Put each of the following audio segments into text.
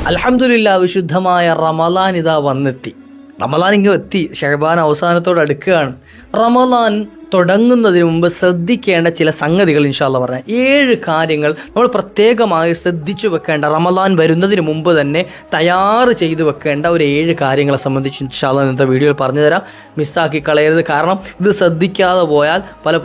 അൽഹംദുലില്ലാഹ്, വിശുദ്ധമായ റമളാൻ ഇതാ വന്നെത്തി. റമളാൻ ഇങ്ങ് എത്തി, ശഅബാൻ അവസാനത്തോട് അടുക്കുകയാണ്. റമളാൻ തുടങ്ങുന്നതിന് മുമ്പ് ശ്രദ്ധിക്കേണ്ട ചില സംഗതികൾ ഇൻഷാ അല്ലാഹ് പറയാം. 7 കാര്യങ്ങൾ നമ്മൾ പ്രത്യേകമായി ശ്രദ്ധിച്ചു വെക്കേണ്ട, റമളാൻ വരുന്നതിന് മുമ്പ് തന്നെ തയ്യാർ ചെയ്തു വെക്കേണ്ട ഒരു 7 കാര്യങ്ങളെ സംബന്ധിച്ച് ഇൻഷാ അല്ലാഹ് ഇന്നത്തെ വീഡിയോയിൽ പറഞ്ഞു തരാം. മിസ്സാക്കി കളയരുത്. കാരണം ഇത് ശ്രദ്ധിക്കാതെ പോയാൽ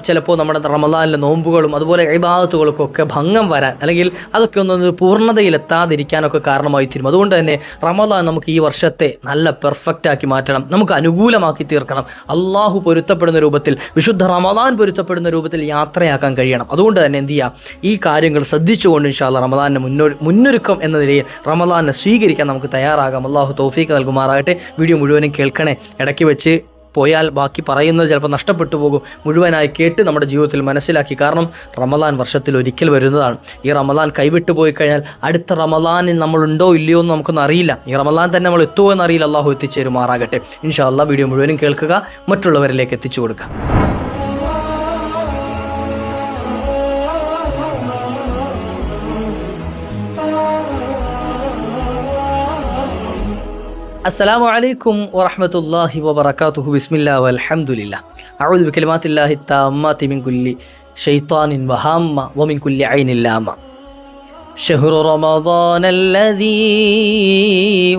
ചിലപ്പോൾ നമ്മുടെ റമളാനിലെ നോമ്പുകളും അതുപോലെ ഇബാദത്തുകൾക്കൊക്കെ ഭംഗം വരാൻ, അല്ലെങ്കിൽ അതൊക്കെ ഒന്ന് പൂർണ്ണതയിലെത്താതിരിക്കാനൊക്കെ കാരണമായി തീരും. അതുകൊണ്ട് തന്നെ റമളാൻ നമുക്ക് ഈ വർഷത്തെ നല്ല പെർഫെക്റ്റ് ആക്കി മാറ്റണം, നമുക്ക് അനുകൂലമാക്കി തീർക്കണം. അള്ളാഹു പൊരുത്തപ്പെടുന്ന രൂപത്തിൽ, വിശുദ്ധ റമളാൻ പൊരുത്തപ്പെടുന്ന രൂപത്തിൽ യാത്രയാക്കാൻ കഴിയണം. അതുകൊണ്ട് തന്നെ എന്ത് ചെയ്യുക, ഈ കാര്യങ്ങൾ ശ്രദ്ധിച്ചുകൊണ്ട് ഇൻഷാ അല്ലാഹ് റമളാനിന് മുന്നൊരുക്കം എന്ന നിലയിൽ റമളാനെ സ്വീകരിക്കാൻ നമുക്ക് തയ്യാറാകാം. അള്ളാഹു തൗഫീഖ് നൽകുമാറാകട്ടെ. വീഡിയോ മുഴുവനും കേൾക്കണേ. ഇടയ്ക്ക് വെച്ച് പോയാൽ ബാക്കി പറയുന്നത് ചിലപ്പോൾ നഷ്ടപ്പെട്ടു പോകും. മുഴുവനായി കേട്ട് നമ്മുടെ ജീവിതത്തിൽ മനസ്സിലാക്കി. കാരണം റമളാൻ വർഷത്തിൽ ഒരിക്കൽ വരുന്നതാണ്. ഈ റമളാൻ കൈവിട്ടു പോയി കഴിഞ്ഞാൽ അടുത്ത റമളാനിൽ നമ്മളുണ്ടോ ഇല്ലയോ എന്ന് നമുക്കൊന്നും അറിയില്ല. ഈ റമളാൻ തന്നെ നമ്മൾ എത്തുമോ എന്നറിയില്ല. അള്ളാഹു എത്തിച്ചേരുമാറാകട്ടെ. ഇൻഷാ അല്ലാഹ് വീഡിയോ മുഴുവനും കേൾക്കുക, മറ്റുള്ളവരിലേക്ക് എത്തിച്ചു കൊടുക്കുക. അസ്സലാമു അലൈക്കും വറഹ്മത്തുള്ളാഹി വബറകാതുഹു. ബിസ്മില്ലാഹി വൽഹംദുലില്ലാഹ്. അഊദു ബികലിമാത്തില്ലാഹി തമ്മാതി മിൻ കുല്ലി ശൈത്വാനിൻ വഹാമ്മ വമിൻ കുല്ലി ഐനിൻ ലാമ. ശഹ്റു റമളാനല്ലദീ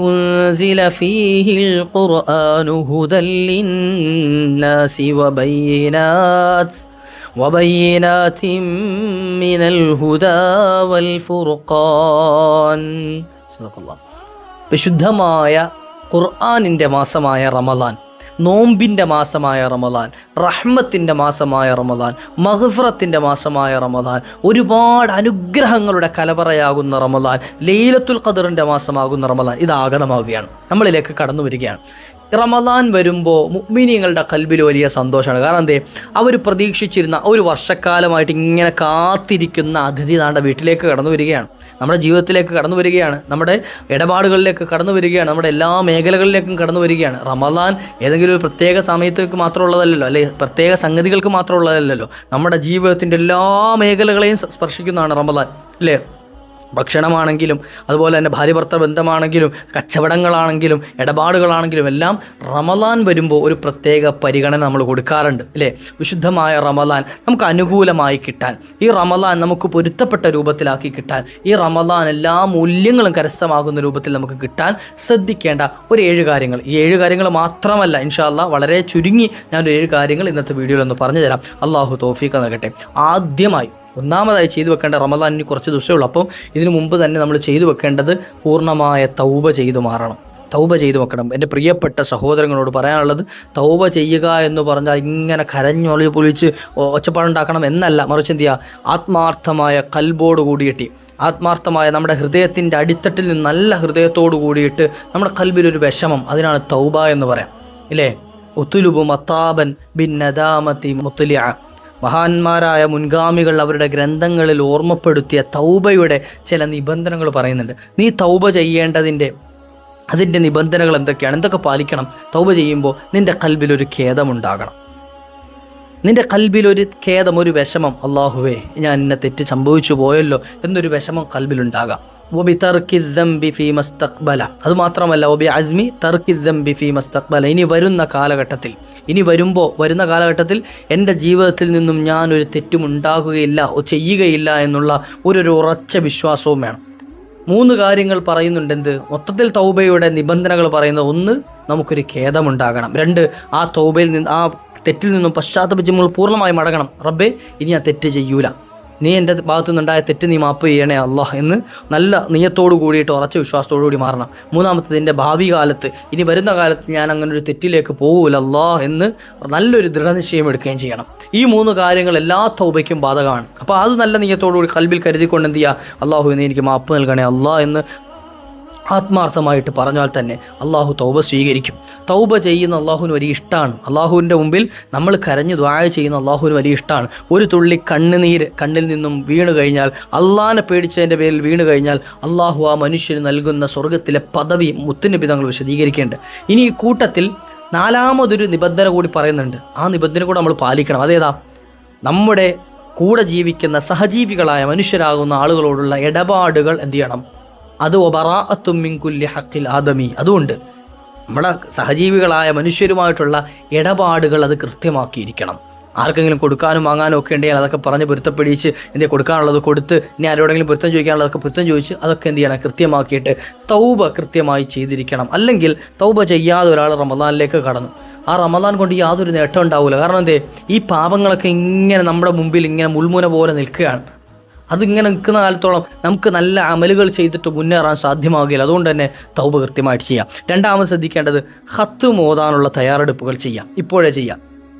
ഉൻസില ഫീഹിൽ ഖുർആനു ഹുദൽ ലിന്നാസി വബയ്യിനാതിൻ മിനൽ ഹുദാ വൽ ഫുർഖാൻ. സദഖല്ലാഹ്. വിശുദ്ധമായ ഖുർആനിൻ്റെ മാസമായ റമളാൻ, നോമ്പിൻ്റെ മാസമായ റമളാൻ, റഹ്മത്തിൻ്റെ മാസമായ റമളാൻ, മഗ്ഫിറത്തിൻ്റെ മാസമായ റമളാൻ, ഒരുപാട് അനുഗ്രഹങ്ങളുടെ കലവറയാകുന്ന റമളാൻ, ലൈലത്തുൽ ഖദറിൻ്റെ മാസമാകുന്ന റമളാൻ ഇതാഗതമാവുകയാണ്, നമ്മളിലേക്ക് കടന്നു വരികയാണ്. റമളാൻ വരുമ്പോൾ മുഅ്മിനീങ്ങളുടെ ഖൽബിൽ വലിയ സന്തോഷമാണ്. കാരണം എന്തേ, അവർ പ്രതീക്ഷിച്ചിരുന്ന ഒരു വർഷക്കാലമായിട്ട് ഇങ്ങനെ കാത്തിരിക്കുന്ന അതിഥി നാണ്ട വീട്ടിലേക്ക് കടന്നു വരികയാണ്, നമ്മുടെ ജീവിതത്തിലേക്ക് കടന്നു വരികയാണ്, നമ്മുടെ ഇടപാടുകളിലേക്ക് കടന്നു വരികയാണ്, നമ്മുടെ എല്ലാ മേഖലകളിലേക്കും കടന്നു വരികയാണ്. റമളാൻ ഏതെങ്കിലും ഒരു പ്രത്യേക സമയത്തേക്ക് മാത്രമുള്ളതല്ലല്ലോ, അല്ലെങ്കിൽ പ്രത്യേക സംഗതികൾക്ക് മാത്രമുള്ളതല്ലല്ലോ, നമ്മുടെ ജീവിതത്തിൻ്റെ എല്ലാ മേഖലകളെയും സ്പർശിക്കുന്നതാണ് റമളാൻ, അല്ലേ? ഭക്ഷണമാണെങ്കിലും അതുപോലെ തന്നെ ഭാര്യ-ഭർത്തൃ ബന്ധമാണെങ്കിലും കച്ചവടങ്ങളാണെങ്കിലും ഇടപാടുകളാണെങ്കിലും എല്ലാം റമളാൻ വരുമ്പോൾ ഒരു പ്രത്യേക പരിഗണന നമ്മൾ കൊടുക്കാറുണ്ട്, അല്ലേ? വിശുദ്ധമായ റമളാൻ നമുക്ക് അനുകൂലമായി കിട്ടാൻ, ഈ റമളാൻ നമുക്ക് പൊരുത്തപ്പെട്ട രൂപത്തിലാക്കി കിട്ടാൻ, ഈ റമളാൻ എല്ലാ മൂല്യങ്ങളും കരസ്ഥമാകുന്ന രൂപത്തിൽ നമുക്ക് കിട്ടാൻ ശ്രദ്ധിക്കേണ്ട ഒരു 7 കാര്യങ്ങൾ. ഈ 7 കാര്യങ്ങൾ മാത്രമല്ല, ഇൻഷാ അല്ലാഹ് വളരെ ചുരുങ്ങി ഞാനൊരു 7 കാര്യങ്ങൾ ഇന്നത്തെ വീഡിയോയിൽ ഒന്ന് പറഞ്ഞു തരാം. അള്ളാഹു തൗഫീഖ് നൽകട്ടെ. ആദ്യമായി ഒന്നാമതായി ചെയ്തു വെക്കേണ്ട, റമളാനിന് കുറച്ച് ദിവസമേ ഉള്ളൂ, അപ്പം ഇതിനു മുമ്പ് തന്നെ നമ്മൾ ചെയ്തു വെക്കേണ്ടത് പൂർണ്ണമായ തൗബ ചെയ്തു മാറണം, തൗബ ചെയ്തു വെക്കണം. എൻ്റെ പ്രിയപ്പെട്ട സഹോദരങ്ങളോട് പറയാനുള്ളത്, തൗബ ചെയ്യുക എന്ന് പറഞ്ഞാൽ ഇങ്ങനെ കരഞ്ഞൊളി പൊളിച്ച് ഒച്ചപ്പാടുണ്ടാക്കണം എന്നല്ല, മറിച്ച് എന്ത് ചെയ്യുക, ആത്മാർത്ഥമായ കൽബോട് കൂടിയിട്ട്, ആത്മാർത്ഥമായ നമ്മുടെ ഹൃദയത്തിൻ്റെ അടിത്തട്ടിൽ നിന്ന് നല്ല ഹൃദയത്തോട് കൂടിയിട്ട് നമ്മുടെ കൽബിലൊരു വിഷമം, അതിനാണ് തൗബ എന്ന് പറയാം, ഇല്ലേ? ഉത്തുലുബു മത്താബൻ ബിൻ നദാമത്തി മുത്തലിഅ. മഹാന്മാരായ മുൻഗാമികൾ അവരുടെ ഗ്രന്ഥങ്ങളിൽ ഓർമ്മപ്പെടുത്തിയ തൗബയുടെ ചില നിബന്ധനകൾ പറയുന്നുണ്ട്. നീ തൗബ അതിൻ്റെ നിബന്ധനകൾ എന്തൊക്കെയാണ്, എന്തൊക്കെ പാലിക്കണം? തൗബ ചെയ്യുമ്പോൾ നിൻ്റെ കൽബിലൊരു ഖേദമുണ്ടാകണം, നിൻ്റെ കൽബിലൊരു ഖേദം, ഒരു വിഷമം, അല്ലാഹുവേ ഞാൻ ഇന്ന തെറ്റ് സംഭവിച്ചു പോയല്ലോ എന്നൊരു വിഷമം കൽബിലുണ്ടാകാം. വബി തർക്കി ദംബി ഫീ മസ്തഖ്ബല. അതുമാത്രമല്ല, വബി അസ്മി തർക്കി ദംബി ഫീ മസ്തഖ്ബല. ഇനി വരുന്ന കാലഘട്ടത്തിൽ എൻ്റെ ജീവിതത്തിൽ നിന്നും ഞാനൊരു തെറ്റും ഉണ്ടാകുകയില്ല, ചെയ്യുകയില്ല എന്നുള്ള ഒരു ഉറച്ച വിശ്വാസവും വേണം. 3 കാര്യങ്ങൾ പറയുന്നുണ്ട്. എന്ത്? മൊത്തത്തിൽ തൗബയുടെ നിബന്ധനകൾ പറയുന്നത്, 1 നമുക്കൊരു ഖേദമുണ്ടാകണം, 2 ആ തൗബയിൽ നിന്ന്, ആ തെറ്റിൽ നിന്നും പശ്ചാത്തപിച്ച് നമ്മൾ പൂർണ്ണമായി മടങ്ങണം. റബ്ബേ, ഇനി ഞാൻ തെറ്റ് ചെയ്യൂല, നീ എൻ്റെ ഭാഗത്തു നിന്നുണ്ടായ തെറ്റ് നീ മാപ്പ് ചെയ്യണേ അല്ലാഹ് എന്ന് നല്ല നിയത്തോടു കൂടിയിട്ട് ഉറച്ച വിശ്വാസത്തോടു കൂടി മാറണം. 3-മത്തത്, എൻ്റെ ഭാവി കാലത്ത്, ഇനി വരുന്ന കാലത്ത് ഞാൻ അങ്ങനെ ഒരു തെറ്റിലേക്ക് പോകൂല അല്ലാഹ് എന്ന് നല്ലൊരു ദൃഢനിശ്ചയം എടുക്കുകയും ചെയ്യണം. ഈ 3 കാര്യങ്ങൾ എല്ലാ തൗബയ്ക്കും ബാധകമാണ്. അപ്പോൾ അത് നല്ല നിയത്തോടു കൂടി കൽബിൽ കരുതിക്കൊണ്ട് എന്ത് ചെയ്യുക, അല്ലാഹു എന്ന് എനിക്ക് മാപ്പ് നൽകണേ അല്ലാഹ് എന്ന് ആത്മാർത്ഥമായിട്ട് പറഞ്ഞാൽ തന്നെ അള്ളാഹു തൗബ സ്വീകരിക്കും. തൗബ ചെയ്യുന്ന അള്ളാഹുവിന് വലിയ ഇഷ്ടമാണ്. അള്ളാഹുവിൻ്റെ മുമ്പിൽ നമ്മൾ കരഞ്ഞ് ദുആ ചെയ്യുന്ന അള്ളാഹുവിന് വലിയ ഇഷ്ടമാണ്. ഒരു തുള്ളി കണ്ണുനീര് കണ്ണിൽ നിന്നും വീണ് കഴിഞ്ഞാൽ, അള്ളാഹിനെ പേടിച്ചതിൻ്റെ പേരിൽ വീണ് കഴിഞ്ഞാൽ, അള്ളാഹു ആ മനുഷ്യന് നൽകുന്ന സ്വർഗത്തിലെ പദവി മുത്തുനബി തങ്ങൾ വിശദീകരിക്കേണ്ടത്. ഇനി ഈ കൂട്ടത്തിൽ 4-മതൊരു നിബന്ധന കൂടി പറയുന്നുണ്ട്. ആ നിബന്ധന കൂടെ നമ്മൾ പാലിക്കണം. അതേതാ? നമ്മുടെ കൂടെ ജീവിക്കുന്ന സഹജീവികളായ മനുഷ്യരാകുന്ന ആളുകളോടുള്ള ഇടപാടുകൾ എന്ത് ചെയ്യണം? അത് ഒബറാഅത്തും മിൻ കുല്ലി ഹഖിൽ ആദമി. അതുകൊണ്ട് നമ്മുടെ സഹജീവികളായ മനുഷ്യരുമായിട്ടുള്ള ഇടപാടുകൾ അത് കൃത്യമാക്കിയിരിക്കണം. ആർക്കെങ്കിലും കൊടുക്കാനും വാങ്ങാനും ഒക്കെ ഉണ്ടെങ്കിൽ അതൊക്കെ പറഞ്ഞ് പൊരുത്തപ്പെടിച്ച് എന്തെങ്കിലും കൊടുക്കാനുള്ളത് കൊടുത്ത്, ഇനി ആരോടെങ്കിലും പൊരുത്തം ചോദിക്കാനുള്ളതൊക്കെ പൊരുത്തം ചോദിച്ച് അതൊക്കെ എന്ത് ചെയ്യണം, കൃത്യമാക്കിയിട്ട് തൗബ കൃത്യമായി ചെയ്തിരിക്കണം. അല്ലെങ്കിൽ തൗബ ചെയ്യാതെ ഒരാൾ റമദാനിലേക്ക് കടന്നു, ആ റമദാൻ കൊണ്ട് യാതൊരു നേട്ടം ഉണ്ടാവില്ല. കാരണം എന്തേ, ഈ പാപങ്ങളൊക്കെ ഇങ്ങനെ നമ്മുടെ മുമ്പിൽ ഇങ്ങനെ മുൾമുന പോലെ നിൽക്കുകയാണ്. അതിങ്ങനെ നിൽക്കുന്ന കാലത്തോളം നമുക്ക് നല്ല അമലുകൾ ചെയ്തിട്ട് മുന്നേറാൻ സാധ്യമാകില്ല. അതുകൊണ്ട് തന്നെ തൗബ കൃത്യമായിട്ട് ചെയ്യാം. രണ്ടാമത് ശ്രദ്ധിക്കേണ്ടത് ഖത്ത് ഓതാനുള്ള തയ്യാറെടുപ്പുകൾ ചെയ്യാം. ഇപ്പോഴേ ചെയ്യാം.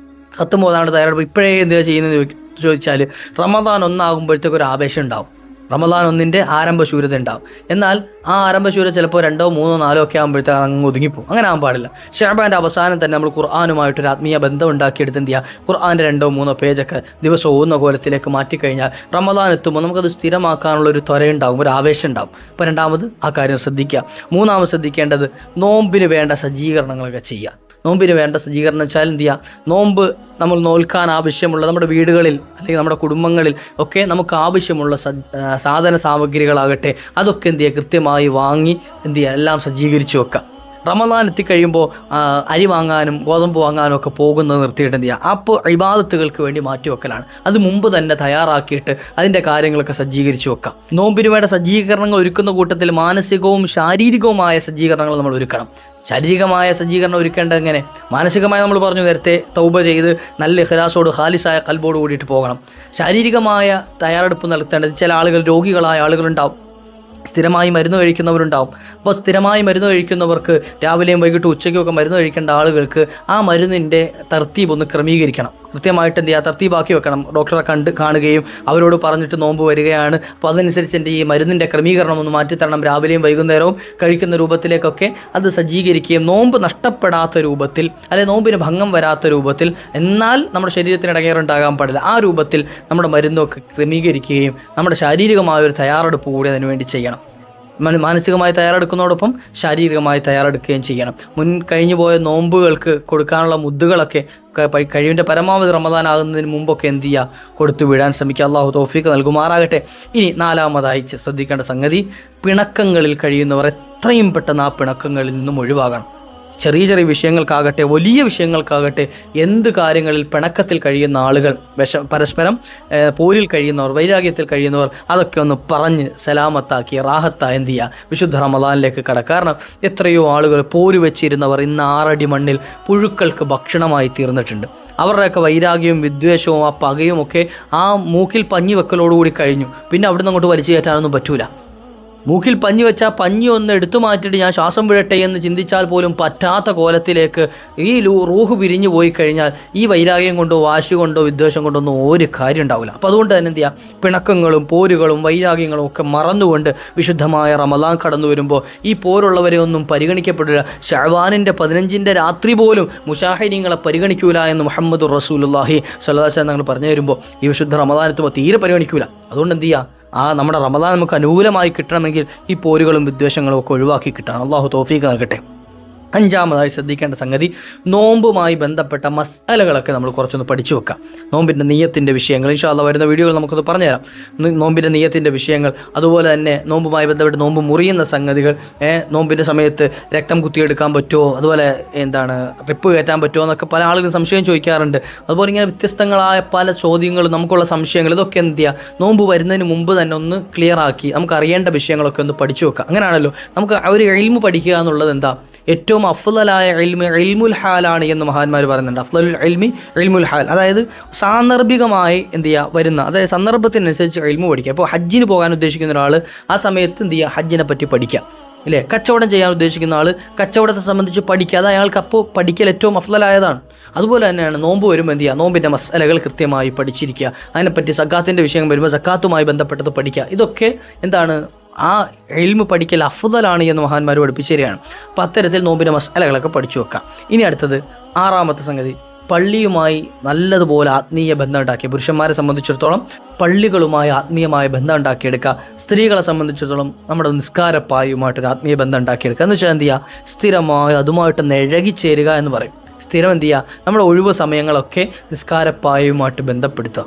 ഖത്ത് ഓതാനുള്ള തയ്യാറെടുപ്പ് ഇപ്പോഴേ എന്തിനാ ചെയ്യുന്നത് ചോദിച്ചാൽ, റമദാൻ ഒന്നാകുമ്പോഴത്തേക്ക് ഒരു ആവേശം ഉണ്ടാവും. റമദാൻ ഒന്നിൻ്റെ ആരംഭശൂരത ഉണ്ടാവും. എന്നാൽ ആ ആരംഭശൂരത ചിലപ്പോൾ 2, 3, 4 ഒക്കെ ആകുമ്പോഴത്തേക്ക് അങ്ങ് ഒതുങ്ങിപ്പോവും. അങ്ങനെ ആകാൻ പാടില്ല. ഷഅബാൻ്റെ അവസാനം തന്നെ നമ്മൾ ഖുർആനുമായിട്ടൊരു ആത്മീയ ബന്ധം ഉണ്ടാക്കിയെടുത്ത് എന്ത് ചെയ്യുക, ഖുർആൻ്റെ 2, 3 പേജൊക്കെ ദിവസം ഓതുന്ന കോലത്തിലേക്ക് മാറ്റിക്കഴിഞ്ഞാൽ റമദാൻ എത്തുമ്പോൾ നമുക്കത് സ്ഥിരമാക്കാനുള്ളൊരു ത്വരയുണ്ടാകും, ഒരു ആവേശം ഉണ്ടാകും. അപ്പോൾ രണ്ടാമത് ആ കാര്യം ശ്രദ്ധിക്കുക. മൂന്നാമത് ശ്രദ്ധിക്കേണ്ടത് നോമ്പിന് വേണ്ട സജ്ജീകരണങ്ങളൊക്കെ ചെയ്യുക. നോമ്പിന് വേണ്ട സജ്ജീകരണം വെച്ചാൽ എന്ത് ചെയ്യുക, നോമ്പ് നമ്മൾ നോൽക്കാൻ ആവശ്യമുള്ള നമ്മുടെ വീടുകളിൽ അല്ലെങ്കിൽ നമ്മുടെ കുടുംബങ്ങളിൽ ഒക്കെ നമുക്ക് ആവശ്യമുള്ള സാധന സാമഗ്രികളാകട്ടെ അതൊക്കെ എന്ത് ചെയ്യുക, കൃത്യമായി വാങ്ങി എന്ത് ചെയ്യുക, എല്ലാം സജ്ജീകരിച്ച് വെക്കുക. റമദാൻ എത്തിക്കഴിയുമ്പോൾ അരി വാങ്ങാനും ഗോതമ്പ് വാങ്ങാനും ഒക്കെ പോകുന്നത് നിർത്തിയിട്ട് എന്ത് ചെയ്യുക, അപ്പോൾ ഇബാദത്തുകൾക്ക് വേണ്ടി മാറ്റിവെക്കലാണ്. അത് മുമ്പ് തന്നെ തയ്യാറാക്കിയിട്ട് അതിൻ്റെ കാര്യങ്ങളൊക്കെ സജ്ജീകരിച്ച് വെക്കാം. നോമ്പിന് വേണ്ട സജ്ജീകരണങ്ങൾ ഒരുക്കുന്ന കൂട്ടത്തിൽ മാനസികവും ശാരീരികവുമായ സജ്ജീകരണങ്ങൾ നമ്മൾ ഒരുക്കണം. ശാരീരികമായ സജ്ജീകരണം ഒരുക്കേണ്ടത് എങ്ങനെ, മാനസികമായി നമ്മൾ പറഞ്ഞു നേരത്തെ തൗബ ചെയ്ത് നല്ല ഇഖ്ലാസോട് ഖാലിസായ ഖൽബോട് കൂടിയിട്ട് പോകണം. ശാരീരികമായ തയ്യാറെടുപ്പ് നടത്തേണ്ടത്, ചില ആളുകൾ രോഗികളായ ആളുകളുണ്ടാവും, സ്ഥിരമായി മരുന്ന് കഴിക്കുന്നവരുണ്ടാവും. അപ്പോൾ സ്ഥിരമായി മരുന്ന് കഴിക്കുന്നവർക്ക് രാവിലെയും വൈകിട്ടും ഉച്ചയ്ക്കുമൊക്കെ മരുന്ന് കഴിക്കേണ്ട ആളുകൾക്ക് ആ മരുന്നിൻ്റെ തർത്തീബ് ഒന്ന് ക്രമീകരിക്കണം. കൃത്യമായിട്ട് എന്ത് ചെയ്യുക, തർത്തീബാക്കി വെക്കണം. ഡോക്ടറെ കാണുകയും അവരോട് പറഞ്ഞിട്ട് നോമ്പ് വരികയാണ്, അപ്പോൾ അതനുസരിച്ച് എൻ്റെ ഈ മരുന്നിൻ്റെ ക്രമീകരണം ഒന്ന് മാറ്റിത്തരണം, രാവിലെയും വൈകുന്നേരവും കഴിക്കുന്ന രൂപത്തിലേക്കൊക്കെ അത് സജ്ജീകരിക്കുകയും നോമ്പ് നഷ്ടപ്പെടാത്ത രൂപത്തിൽ, അല്ലെങ്കിൽ നോമ്പിന് ഭംഗം വരാത്ത രൂപത്തിൽ, എന്നാൽ നമ്മുടെ ശരീരത്തിന് ഇടങ്ങേറുണ്ടാകാൻ പാടില്ല, ആ രൂപത്തിൽ നമ്മുടെ മരുന്നൊക്കെ ക്രമീകരിക്കുകയും നമ്മുടെ ശാരീരികമായ ഒരു തയ്യാറെടുപ്പ് കൂടി അതിനുവേണ്ടി ചെയ്യണം. മാനസികമായി തയ്യാറെടുക്കുന്നതോടൊപ്പം ശാരീരികമായി തയ്യാറെടുക്കുകയും ചെയ്യണം. കഴിഞ്ഞു പോയ നോമ്പുകൾക്ക് കൊടുക്കാനുള്ള മുദ്ദുകളൊക്കെ കഴിവിൻ്റെ പരമാവധി റമദാൻ ആകുന്നതിന് മുമ്പൊക്കെ എന്ത് ചെയ്യുക, കൊടുത്തു വിടാൻ ശ്രമിക്കുക. അള്ളാഹു തൗഫീഖ് നൽകുമാറാകട്ടെ. ഇനി നാലാമതായി ശ്രദ്ധിക്കേണ്ട സംഗതി, പിണക്കങ്ങളിൽ കഴിയുന്നവർ എത്രയും പെട്ടെന്ന് ആ പിണക്കങ്ങളിൽ നിന്നും ഒഴിവാകണം. ചെറിയ ചെറിയ വിഷയങ്ങൾക്കാകട്ടെ വലിയ വിഷയങ്ങൾക്കാകട്ടെ എന്ത് കാര്യങ്ങളിൽ പിണക്കത്തിൽ കഴിയുന്ന ആളുകൾ, പരസ്പരം പോരിൽ കഴിയുന്നവർ, വൈരാഗ്യത്തിൽ കഴിയുന്നവർ, അതൊക്കെ ഒന്ന് പറഞ്ഞ് സലാമത്താക്കി റാഹത്തായി എന്ത് ചെയ്യുക, വിശുദ്ധ റമദാനിലേക്ക് കടക്കുക. കാരണം എത്രയോ ആളുകൾ പോര് വെച്ചിരുന്നവർ ഇന്ന് 6 അടി മണ്ണിൽ പുഴുക്കൾക്ക് ഭക്ഷണമായി തീർന്നിട്ടുണ്ട്. അവരുടെയൊക്കെ വൈരാഗ്യവും വിദ്വേഷവും ആ പകയും ഒക്കെ ആ മൂക്കിൽ പഞ്ഞി വെക്കലോടുകൂടി കഴിഞ്ഞു. പിന്നെ അവിടുന്ന് അങ്ങോട്ട് വലിച്ചു കയറ്റാനൊന്നും പറ്റൂല. മൂക്കിൽ പഞ്ഞി വെച്ചാൽ പഞ്ഞി ഒന്ന് എടുത്തു മാറ്റിയിട്ട് ഞാൻ ശ്വാസം വിടട്ടെ എന്ന് ചിന്തിച്ചാൽ പോലും പറ്റാത്ത കോലത്തിലേക്ക് ഈ റൂഹ് പിരിഞ്ഞു പോയി കഴിഞ്ഞാൽ ഈ വൈരാഗ്യം കൊണ്ടോ വാശി കൊണ്ടോ വിദ്വേഷം കൊണ്ടോ ഒന്നും ഒരു കാര്യം ഉണ്ടാവില്ല. അപ്പോൾ അതുകൊണ്ട് തന്നെ എന്ത് ചെയ്യുക, പിണക്കങ്ങളും പോരുകളും വൈരാഗ്യങ്ങളും ഒക്കെ മറന്നുകൊണ്ട് വിശുദ്ധമായ റമദാൻ കടന്നു വരുമ്പോൾ ഈ പോരുള്ളവരെ ഒന്നും പരിഗണിക്കപ്പെടില്ല. ശഅബാനിൻ്റെ 15 രാത്രി പോലും മുശാഹിദീങ്ങളെ പരിഗണിക്കൂല എന്ന് മുഹമ്മദുർ റസൂലുള്ളാഹി സ്വല്ലല്ലാഹു അലൈഹി വസല്ലം തങ്ങൾ പറഞ്ഞു തരുമ്പോൾ ഈ വിശുദ്ധ റമദാൻ എത്തുമ്പോൾ തീരെ പരിഗണിക്കൂല. അതുകൊണ്ട് എന്ത് ചെയ്യുക, ആ നമ്മുടെ റമദാൻ നമുക്ക് അനുകൂലമായി കിട്ടണമെങ്കിൽ ഈ പോരുകളും വിദ്വേഷങ്ങളും ഒക്കെ ഒഴിവാക്കി കിട്ടണം. അള്ളാഹു തൗഫീഖ് നൽകട്ടെ. അഞ്ചാമതായി ശ്രദ്ധിക്കേണ്ട സംഗതി, നോമ്പുമായി ബന്ധപ്പെട്ട മസ്അലകളൊക്കെ നമ്മൾ കുറച്ചൊന്ന് പഠിച്ചു വെക്കാം. നോമ്പിൻ്റെ നിയ്യത്തിൻ്റെ വിഷയങ്ങൾ ഇൻഷാ അല്ലാഹ് വരുന്ന വീഡിയോകൾ നമുക്കൊന്ന് പറഞ്ഞുതരാം. നോമ്പിൻ്റെ നിയ്യത്തിൻ്റെ വിഷയങ്ങൾ, അതുപോലെ തന്നെ നോമ്പുമായി ബന്ധപ്പെട്ട് നോമ്പ് മുറിയുന്ന സംഗതികൾ, നോമ്പിൻ്റെ സമയത്ത് രക്തം കുത്തിയെടുക്കാൻ പറ്റുമോ, അതുപോലെ ട്രിപ്പ് കയറ്റാൻ പറ്റുമോ എന്നൊക്കെ പല ആളുകളും സംശയം ചോദിക്കാറുണ്ട്. അതുപോലെ ഇങ്ങനെ വ്യത്യസ്തങ്ങളായ പല ചോദ്യങ്ങളും നമുക്കുള്ള സംശയങ്ങൾ, ഇതൊക്കെ എന്ത് ചെയ്യുക, നോമ്പ് വരുന്നതിന് മുമ്പ് തന്നെ ഒന്ന് ക്ലിയർ ആക്കി നമുക്ക് അറിയേണ്ട വിഷയങ്ങളൊക്കെ ഒന്ന് പഠിച്ചു വെക്കാം. അങ്ങനെയാണല്ലോ നമുക്ക് ഒരു ഇൽമു പഠിക്കുക എന്നുള്ളത് എന്താ, ഏറ്റവും അഫ്ളലായ ഇൽമുൽ ഹാലാണ് എന്ന് മഹാന്മാർ പറയുന്നുണ്ട്. അഫ്ളലുൽ ഇൽമി ഇൽമുൽ ഹാൽ, അതായത് സാന്ദർഭികമായി എന്ത് ചെയ്യുക വരുന്ന, അതായത് സന്ദർഭത്തിനനുസരിച്ച് ഇൽമു പഠിക്കുക. ഇപ്പോൾ ഹജ്ജിന് പോകാൻ ഉദ്ദേശിക്കുന്ന ഒരാൾ ആ സമയത്ത് എന്ത് ചെയ്യുക, ഹജ്ജിനെ പറ്റി പഠിക്കുക, ഇല്ലേ. കച്ചവടം ചെയ്യാൻ ഉദ്ദേശിക്കുന്ന ആൾ കച്ചവടത്തെ സംബന്ധിച്ച് പഠിക്കുക, അത് അയാൾക്ക് അപ്പോൾ പഠിക്കൽ ഏറ്റവും അഫ്ളലായതാണ്. അതുപോലെ തന്നെയാണ് നോമ്പ് വരുമ്പോൾ എന്ത് ചെയ്യുക, നോമ്പിൻ്റെ മസ്അലകൾ കൃത്യമായി പഠിച്ചിരിക്കുക. അതിനെപ്പറ്റി സക്കാത്തിൻ്റെ വിഷയം വരുമ്പോൾ സക്കാത്തുമായി ബന്ധപ്പെട്ടത് പഠിക്കുക. ഇതൊക്കെ എന്താണ്, ആ ഇൽമു പഠിക്കൽ അഫ്ളലാണ് എന്ന് മഹാന്മാർ പഠിപ്പിച്ചു തരികയാണ്. അപ്പോൾ അത്തരത്തിൽ നോമ്പിൻ്റെ മസ്അലകളൊക്കെ പഠിച്ചു വെക്കാം. ഇനി അടുത്തത് 6ാമത്തെ സംഗതി, പള്ളിയുമായി നല്ലതുപോലെ ആത്മീയ ബന്ധം ഉണ്ടാക്കി. പുരുഷന്മാരെ സംബന്ധിച്ചിടത്തോളം പള്ളികളുമായി ആത്മീയമായ ബന്ധം ഉണ്ടാക്കിയെടുക്കുക. സ്ത്രീകളെ സംബന്ധിച്ചിടത്തോളം നമ്മുടെ നിസ്കാരപ്പായുമായിട്ടൊരു ആത്മീയ ബന്ധം ഉണ്ടാക്കിയെടുക്കുക. എന്ന് വെച്ചാൽ എന്ത് ചെയ്യുക, സ്ഥിരമായി അതുമായിട്ട് ഇഴകിച്ചേരുക എന്ന് പറയും. സ്ഥിരം എന്ത് ചെയ്യുക, നമ്മുടെ ഒഴിവ് സമയങ്ങളൊക്കെ നിസ്കാരപ്പായുമായിട്ട് ബന്ധപ്പെടുത്തുക.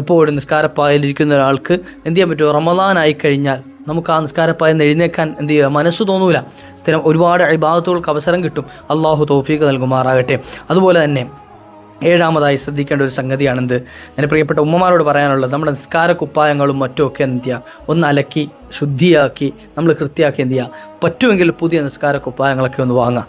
എപ്പോഴും നിസ്കാരപ്പായലിരിക്കുന്ന ഒരാൾക്ക് എന്ത് ചെയ്യാൻ പറ്റുമോ, റമദാൻ ആയിക്കഴിഞ്ഞാൽ നമുക്ക് ആ നിസ്കാരപ്പായെന്ന് എഴുന്നേക്കാൻ എന്ത് ചെയ്യുക, മനസ്സ് തോന്നൂല. സ്ഥിരം ഒരുപാട് ഇബാദത്തുകൾക്ക് അവസരം കിട്ടും. അള്ളാഹു തൗഫീഖ് നൽകുമാറാകട്ടെ. അതുപോലെ തന്നെ 7ാമതായി ശ്രദ്ധിക്കേണ്ട ഒരു സംഗതിയാണെന്ത്, എൻ്റെ പ്രിയപ്പെട്ട ഉമ്മമാരോട് പറയാനുള്ളത്, നമ്മുടെ നിസ്കാര കുപ്പായങ്ങളും മറ്റുമൊക്കെ എന്ത് ചെയ്യുക, ഒന്ന് അലക്കി ശുദ്ധിയാക്കി നമ്മൾ കൃത്യമാക്കി എന്ത് ചെയ്യുക, പറ്റുമെങ്കിൽ പുതിയ നിസ്കാര കുപ്പായങ്ങളൊക്കെ ഒന്ന് വാങ്ങുക.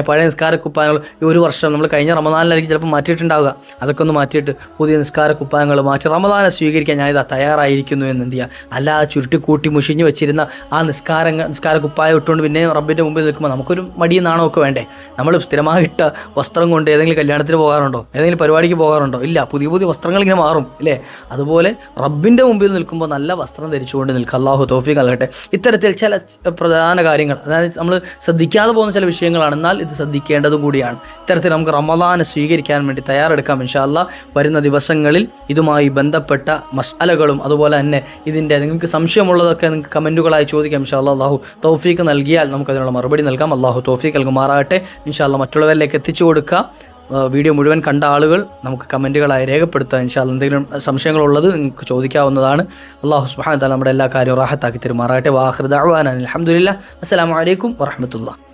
പഴയ നിസ്കാര കുപ്പായങ്ങൾ ഈ ഒരു വർഷം നമ്മൾ കഴിഞ്ഞ റമദാനിലായിരിക്കും ചിലപ്പോൾ മാറ്റിയിട്ടുണ്ടാവുക, അതൊക്കെ ഒന്ന് മാറ്റിയിട്ട് പുതിയ നിസ്കാര കുപ്പായങ്ങൾ മാറ്റി റമദാനെ സ്വീകരിക്കാൻ ഞാനിതാ തയ്യാറായിരിക്കുന്നു എന്ന് എന്ത് ചെയ്യുക. അല്ലാതെ ചുരുട്ടിക്കൂട്ടി മുഷിഞ്ഞ് വെച്ചിരുന്ന ആ നിസ്കാര കുപ്പായം ഇട്ടുകൊണ്ട് പിന്നെ റബ്ബിൻ്റെ മുമ്പിൽ നിൽക്കുമ്പോൾ നമുക്കൊരു മടിയും നാണമൊക്കെ വേണ്ടേ. നമ്മൾ സ്ഥിരമായിട്ട വസ്ത്രം കൊണ്ട് ഏതെങ്കിലും കല്യാണത്തിന് പോകാറുണ്ടോ, ഏതെങ്കിലും പരിപാടിക്ക് പോകാറുണ്ടോ? ഇല്ല. പുതിയ പുതിയ വസ്ത്രങ്ങൾ ഇങ്ങനെ മാറും ഇല്ലേ. അതുപോലെ റബ്ബിൻ്റെ മുമ്പിൽ നിൽക്കുമ്പോൾ നല്ല വസ്ത്രം ധരിച്ചുകൊണ്ട് നിൽക്കുക. അല്ലാഹു തൗഫീഖ് നൽകട്ടെ. ഇത്തരത്തിൽ ചില പ്രധാന കാര്യങ്ങൾ, അതായത് നമ്മൾ ശ്രദ്ധിക്കാതെ പോകുന്ന ചില വിഷയങ്ങളാണ്, എന്നാൽ ഇത് ശ്രദ്ധിക്കേണ്ടതും കൂടിയാണ്. ഇത്തരത്തിൽ നമുക്ക് റമദാനെ സ്വീകരിക്കാൻ വേണ്ടി തയ്യാറെടുക്കാം ഇൻഷാ അല്ലാഹ്. വരുന്ന ദിവസങ്ങളിൽ ഇതുമായി ബന്ധപ്പെട്ട മസ്അലകളും അതുപോലെ തന്നെ ഇതിൻ്റെ നിങ്ങൾക്ക് സംശയമുള്ളതൊക്കെ നിങ്ങൾക്ക് കമൻറ്റുകളായി ചോദിക്കാം ഇൻഷാ അല്ലാഹ്. അല്ലാഹു തൗഫീഖ് നൽകിയാൽ നമുക്കതിനുള്ള മറുപടി നൽകാം. അല്ലാഹു തൗഫീഖ് നൽകുമാറാകട്ടെ. ഇൻഷാ അല്ലാഹ് മറ്റുള്ളവരിലേക്ക് എത്തിച്ചു കൊടുക്കുക. വീഡിയോ മുഴുവൻ കണ്ട ആളുകൾ നമുക്ക് കമൻറ്റുകളായി രേഖപ്പെടുത്തുക ഇൻഷാ അല്ലാഹ്. എന്തെങ്കിലും സംശയങ്ങളുള്ളത് നിങ്ങൾക്ക് ചോദിക്കാവുന്നതാണ്. അല്ലാഹു സുബ്ഹാനഹു വ തആല നമ്മുടെ എല്ലാ കാര്യവും റാഹത്താക്കി തരുമാറാകട്ടെ. വആഖിറു ദഅ്വാനാ അൽഹംദുലില്ലാഹ്. അസ്സലാമു അലൈക്കും വറഹ്മത്തുള്ളാഹി.